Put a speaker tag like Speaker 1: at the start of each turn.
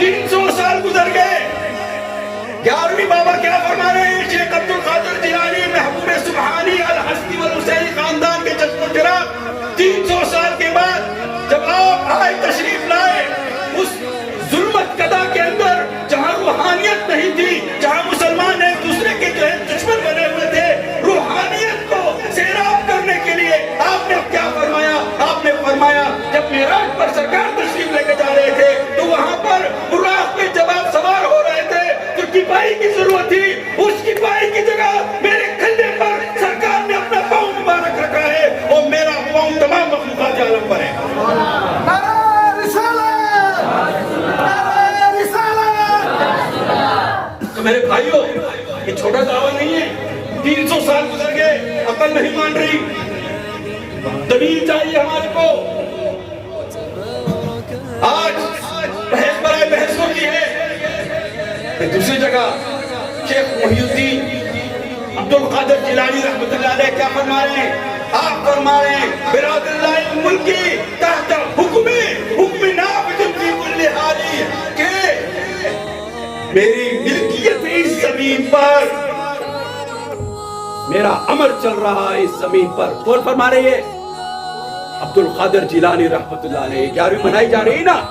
Speaker 1: 300 سال گزر گئے. 11ویں بابا کیا فرما رہے ہیں؟ شیخ عبد القادر جیلانی محبوب سبحانی الحسنی والحسینی خاندان کے چشم و چراغ 300 سال کے بعد جب آپ آئے تشریف لائے اس ظلمت قدا کے اندر جہاں روحانیت نہیں تھی، جہاں مسلمان ایک دوسرے کے جو ہے دشمن بنے ہوئے تھے، روحانیت کو سیراب کرنے کے لیے آپ نے کیا فرمایا؟ آپ نے فرمایا جب معراج پر سرکار تشریف لے کے جا رہے تھے تو وہاں پر براق پہ جب آپ سوار ہو رہے تھے تو ٹپائی کی ضرورت تھی. اس ٹپائی کی جگہ میرے کندھے پر سرکار نے اپنا پاؤں مبارک رکھا ہے اور میرا پاؤں تمام مخلوقات عالم پر ہے. تو میرے بھائیوں یہ چھوٹا دعویٰ نہیں ہے. 300 سال گزر گئے، عقل نہیں مان رہی، دلیل چاہیے ہمارے کو. آج بحث برائے بحث ہوتی ہے. دوسری جگہ شیخ محی الدین عبد القادر جیلانی رحمۃ اللہ علیہ کیا فرما رہے ہیں؟ آپ فرما رہے ہیں براد اللہ الملکی تحت حکم نافذ فی کل حالی، کہ میری ملکیت اس زمین پر، میرا امر چل رہا ہے اس زمین پر. کون فرما رہے ہیں؟ عبد القادر جیلانی رحمۃ اللہ علیہ. 11ویں منائی جا رہی نا.